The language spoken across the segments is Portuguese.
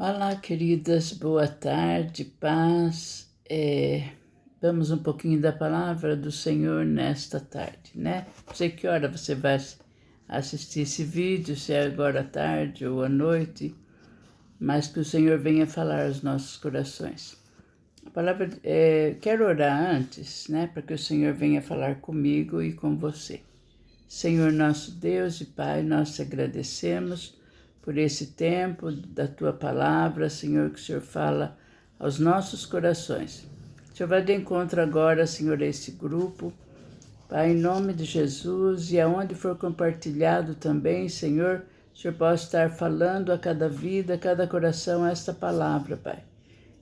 Olá, queridas, boa tarde, paz. Vamos um pouquinho da palavra do Senhor nesta tarde, né? Não sei que hora você vai assistir esse vídeo, se é agora à tarde ou à noite, mas que o Senhor venha falar aos nossos corações. A palavra, quero orar antes, né? Para que o Senhor venha falar comigo e com você. Senhor nosso Deus e Pai, nós te agradecemos por esse tempo da Tua Palavra, Senhor, que o Senhor fala aos nossos corações. O Senhor vai de encontro agora, Senhor, a esse grupo, Pai, em nome de Jesus, e aonde for compartilhado também, Senhor, o Senhor possa estar falando a cada vida, a cada coração esta palavra, Pai.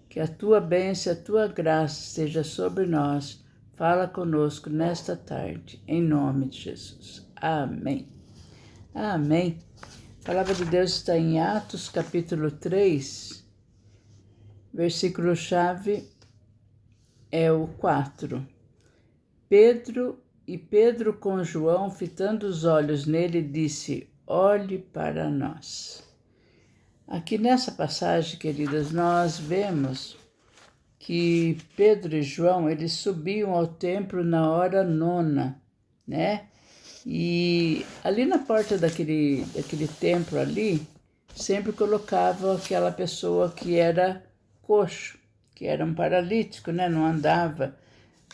Que a Tua bênção, a Tua graça esteja sobre nós. Fala conosco nesta tarde, em nome de Jesus. Amém. Amém. A palavra de Deus está em Atos, capítulo 3, versículo-chave é o 4. Pedro com João, fitando os olhos nele, disse: olhe para nós. Aqui nessa passagem, queridas, nós vemos que Pedro e João, eles subiam ao templo na hora 9, né? E ali na porta daquele templo ali, sempre colocavam aquela pessoa que era coxo, que era um paralítico, né? Não andava.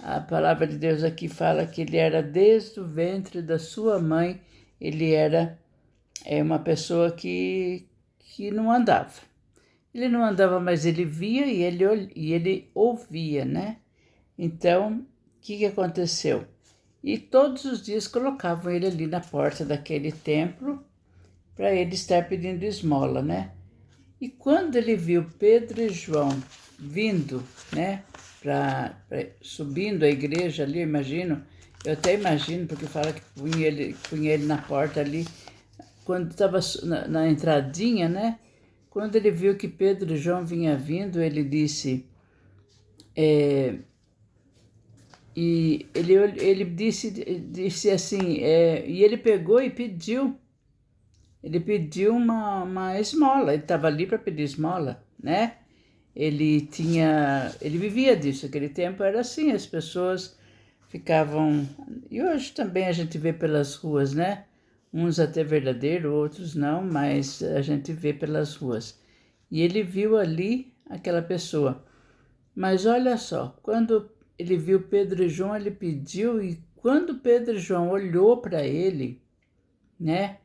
A palavra de Deus aqui fala que ele era desde o ventre da sua mãe, ele era uma pessoa que não andava. Ele não andava, mas ele via e ele ouvia, né? Então, o que aconteceu? E todos os dias colocavam ele ali na porta daquele templo para ele estar pedindo esmola, né? E quando ele viu Pedro e João vindo, né? Subindo a igreja ali, eu até imagino, porque fala que punha ele na porta ali, quando estava na entradinha, né? Quando ele viu que Pedro e João vinha vindo, ele disse... E ele disse assim, e ele pegou e pediu. Ele pediu uma esmola, ele estava ali para pedir esmola, né? Ele vivia disso, aquele tempo era assim, as pessoas ficavam... E hoje também a gente vê pelas ruas, né? Uns até verdadeiro, outros não, mas a gente vê pelas ruas. E ele viu ali aquela pessoa. Mas olha só, quando ele viu Pedro e João, ele pediu, e quando Pedro e João olhou para ele, né,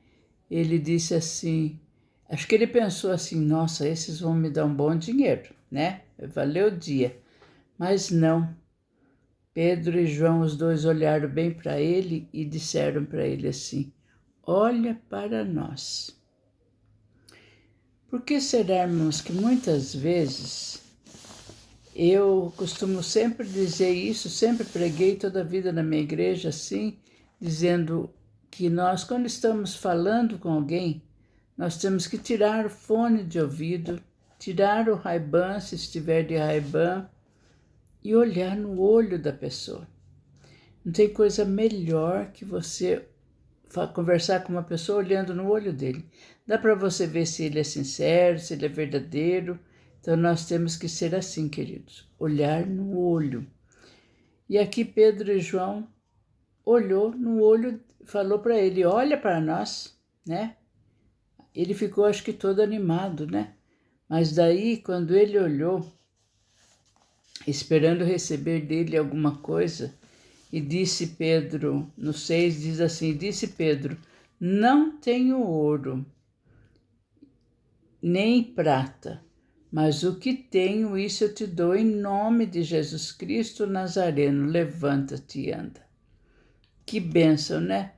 ele disse assim, acho que ele pensou assim, nossa, esses vão me dar um bom dinheiro, né, valeu o dia. Mas não, Pedro e João, os dois olharam bem para ele e disseram para ele assim, olha para nós. Por que será, irmãos, que muitas vezes... Eu costumo sempre dizer isso, sempre preguei toda a vida na minha igreja assim, dizendo que nós, quando estamos falando com alguém, nós temos que tirar o fone de ouvido, tirar o Ray-Ban, se estiver de Ray-Ban, e olhar no olho da pessoa. Não tem coisa melhor que você conversar com uma pessoa olhando no olho dele. Dá para você ver se ele é sincero, se ele é verdadeiro. Então, nós temos que ser assim, queridos, olhar no olho. E aqui Pedro e João olhou no olho, falou para ele, olha para nós, né? Ele ficou, acho que todo animado, né? Mas daí, quando ele olhou, esperando receber dele alguma coisa, e disse Pedro, no 6 diz assim, disse Pedro, não tenho ouro, nem prata, mas o que tenho, isso eu te dou em nome de Jesus Cristo Nazareno. Levanta-te e anda. Que bênção, né?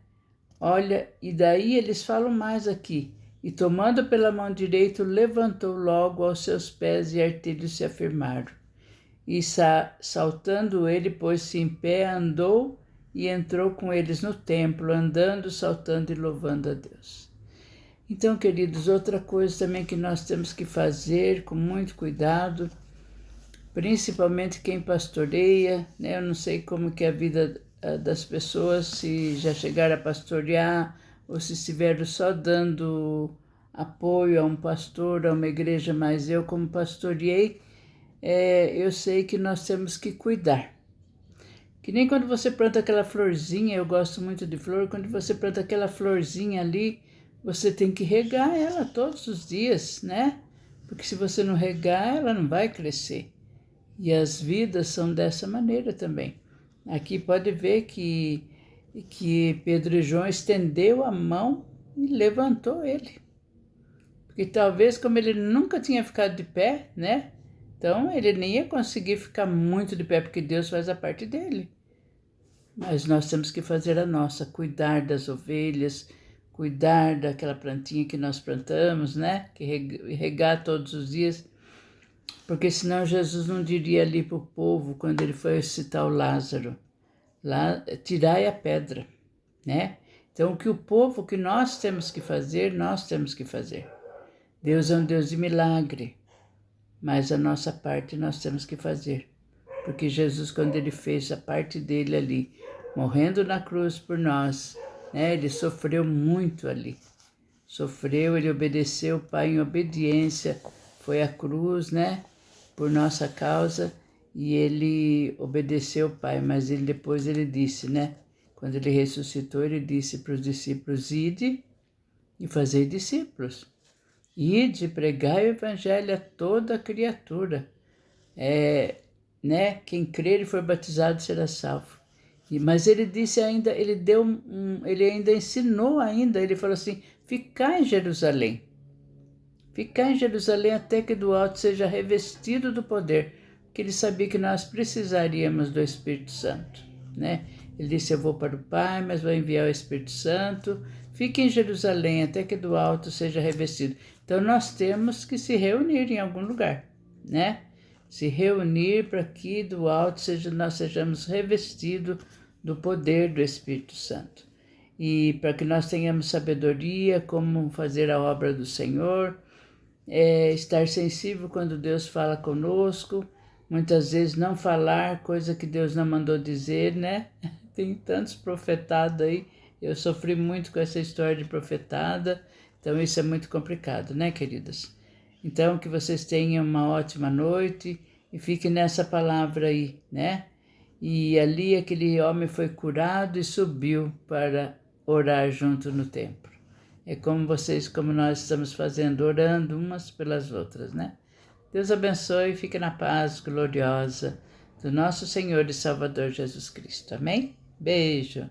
Olha, e daí eles falam mais aqui. E tomando pela mão direita, levantou logo aos seus pés e artelhos se afirmaram. E saltando ele, pôs-se em pé, andou e entrou com eles no templo, andando, saltando e louvando a Deus. Então, queridos, outra coisa também que nós temos que fazer com muito cuidado, principalmente quem pastoreia, né? Eu não sei como que é a vida das pessoas, se já chegaram a pastorear ou se estiveram só dando apoio a um pastor, a uma igreja, mas eu, como pastoreei, eu sei que nós temos que cuidar. Que nem quando você planta aquela florzinha, eu gosto muito de flor, quando você planta aquela florzinha ali, você tem que regar ela todos os dias, né? Porque se você não regar, ela não vai crescer. E as vidas são dessa maneira também. Aqui pode ver que Pedro e João estendeu a mão e levantou ele. Porque talvez, como ele nunca tinha ficado de pé, né? Então ele nem ia conseguir ficar muito de pé, porque Deus faz a parte dele. Mas nós temos que fazer a nossa, cuidar das ovelhas, cuidar daquela plantinha que nós plantamos, né? Que regar todos os dias. Porque senão Jesus não diria ali para o povo, quando ele foi citar o Lázaro, lá, tirai a pedra, né? Então, o que nós temos que fazer, nós temos que fazer. Deus é um Deus de milagre, mas a nossa parte nós temos que fazer. Porque Jesus, quando ele fez a parte dele ali, morrendo na cruz por nós, né? Ele sofreu muito ali. Sofreu, ele obedeceu o Pai em obediência, foi à cruz, né? Por nossa causa, e ele obedeceu o Pai, mas depois ele disse, né? Quando ele ressuscitou, ele disse para os discípulos, ide e fazei discípulos. Ide, pregai o evangelho a toda criatura. Né? Quem crer e for batizado será salvo. Mas ele disse ainda, ele ainda ensinou ainda, ele falou assim, ficai em Jerusalém. Ficai em Jerusalém até que do alto seja revestido do poder, porque ele sabia que nós precisaríamos do Espírito Santo, né? Ele disse, eu vou para o Pai, mas vou enviar o Espírito Santo. Fique em Jerusalém até que do alto seja revestido. Então nós temos que se reunir em algum lugar, né? Se reunir para que do alto nós sejamos revestidos do poder do Espírito Santo. E para que nós tenhamos sabedoria, como fazer a obra do Senhor, estar sensível quando Deus fala conosco, muitas vezes não falar coisa que Deus não mandou dizer, né? Tem tantos profetados aí, eu sofri muito com essa história de profetada, então isso é muito complicado, né, queridas? Então, que vocês tenham uma ótima noite e fiquem nessa palavra aí, né? E ali aquele homem foi curado e subiu para orar junto no templo. É como nós estamos fazendo, orando umas pelas outras, né? Deus abençoe e fique na paz gloriosa do nosso Senhor e Salvador Jesus Cristo. Amém? Beijo!